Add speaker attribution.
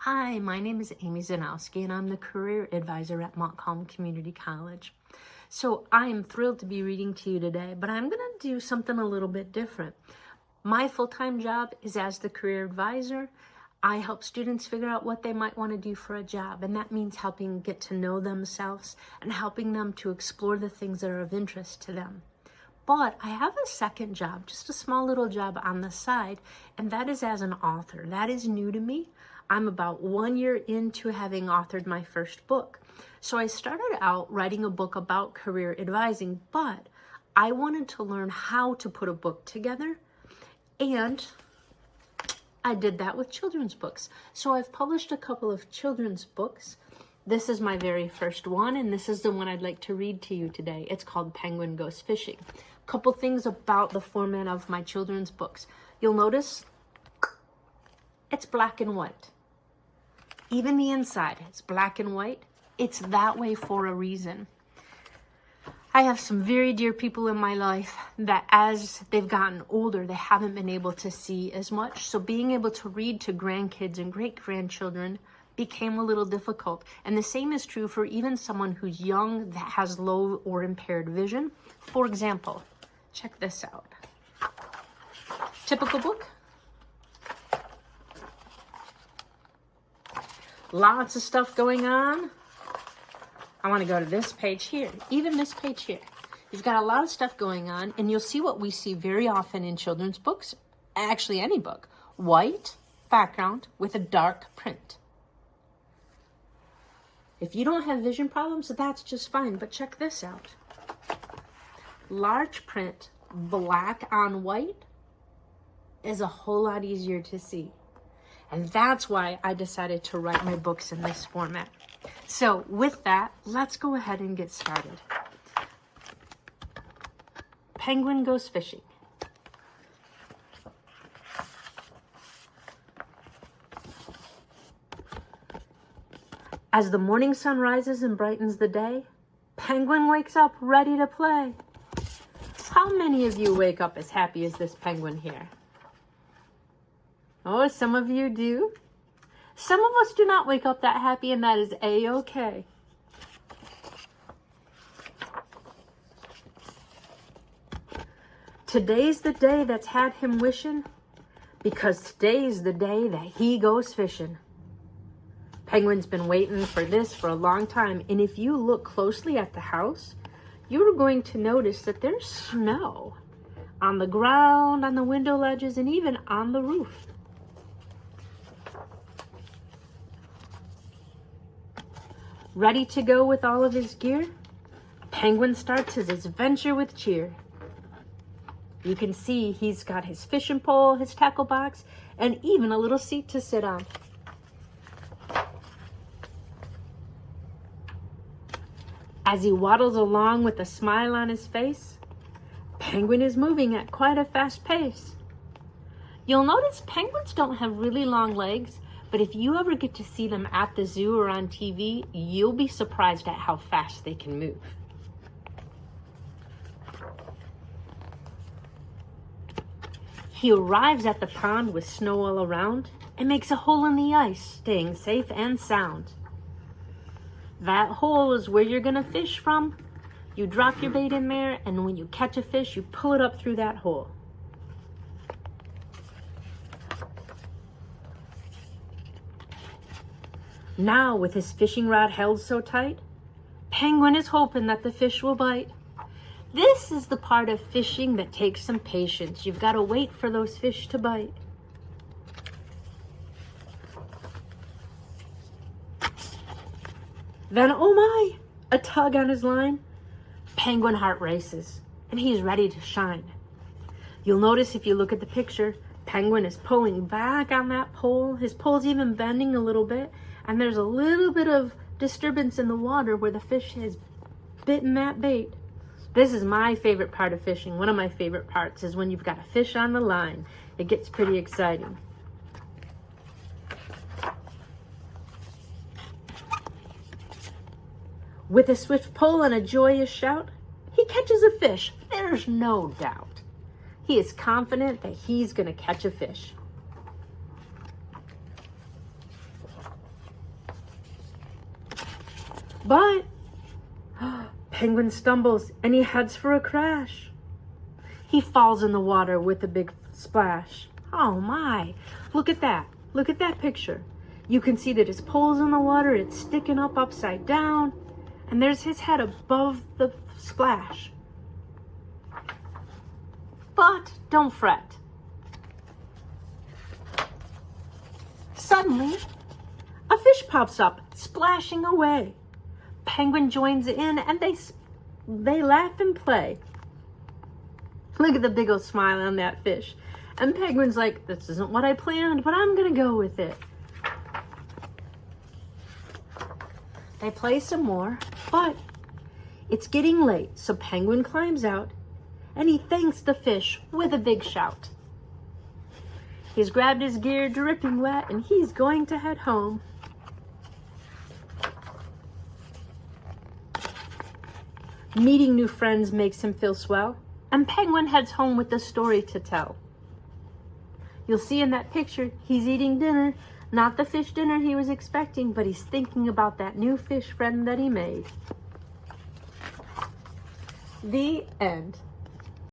Speaker 1: Hi, my name is Amy Zdanowski, and I'm the career advisor at Montcalm Community College. So I am thrilled to be reading to you today, but I'm going to do something a little bit different. My full-time job is as the career advisor. I help students figure out what they might want to do for a job, and that means helping get to know themselves and helping them to explore the things that are of interest to them. But I have a second job, just a small little job on the side, and that is as an author. That is new to me. I'm about 1 year into having authored my first book. So I started out writing a book about career advising, but I wanted to learn how to put a book together, and I did that with children's books. So I've published a couple of children's books. This is my very first one, and this is the one I'd like to read to you today. It's called Penguin Goes Fishing. A couple things about the format of my children's books. You'll notice it's black and white. Even the inside, it's black and white. It's that way for a reason. I have some very dear people in my life that as they've gotten older, they haven't been able to see as much. So being able to read to grandkids and great-grandchildren became a little difficult. And the same is true for even someone who's young that has low or impaired vision. For example, check this out. Typical book. Lots of stuff going on. I want to go to this page here, even this page here. You've got a lot of stuff going on, and you'll see what we see very often in children's books, actually any book. White background with a dark print. If you don't have vision problems, that's just fine, but check this out. Large print, black on white, is a whole lot easier to see. And that's why I decided to write my books in this format. So with that, let's go ahead and get started. Penguin Goes Fishing. As the morning sun rises and brightens the day, Penguin wakes up ready to play. How many of you wake up as happy as this penguin here? Oh, some of you do. Some of us do not wake up that happy, and that is A-okay. Today's the day that's had him wishing, because today's the day that he goes fishing. Penguin's been waiting for this for a long time, and if you look closely at the house, you're going to notice that there's snow on the ground, on the window ledges, and even on the roof. Ready to go with all of his gear, Penguin starts his adventure with cheer. You can see he's got his fishing pole, his tackle box, and even a little seat to sit on. As he waddles along with a smile on his face, Penguin is moving at quite a fast pace. You'll notice penguins don't have really long legs, but if you ever get to see them at the zoo or on TV, you'll be surprised at how fast they can move. He arrives at the pond with snow all around and makes a hole in the ice, staying safe and sound. That hole is where you're gonna fish from. You drop your bait in there, and when you catch a fish, you pull it up through that hole. Now, with his fishing rod held so tight, Penguin is hoping that the fish will bite. This is the part of fishing that takes some patience. You've got to wait for those fish to bite. Then, oh my, a tug on his line. Penguin heart races, and he's ready to shine. You'll notice if you look at the picture, Penguin is pulling back on that pole. His pole's even bending a little bit, and there's a little bit of disturbance in the water where the fish has bitten that bait. This is my favorite part of fishing. One of my favorite parts is when you've got a fish on the line. It gets pretty exciting. With a swift pull and a joyous shout, he catches a fish. There's no doubt. He is confident that he's going to catch a fish. But Penguin stumbles and he heads for a crash. He falls in the water with a big splash. Oh my, look at that. Look at that picture. You can see that his pole's in the water, it's sticking up upside down, and there's his head above the splash. But don't fret. Suddenly, a fish pops up, splashing away. Penguin joins in and they laugh and play. Look at the big old smile on that fish. And Penguin's like, this isn't what I planned, but I'm gonna go with it. They play some more, but it's getting late, so Penguin climbs out and he thanks the fish with a big shout. He's grabbed his gear, dripping wet, and he's going to head home. Meeting new friends makes him feel swell, and Penguin heads home with a story to tell. You'll see in that picture, he's eating dinner, not the fish dinner he was expecting, but he's thinking about that new fish friend that he made. The end.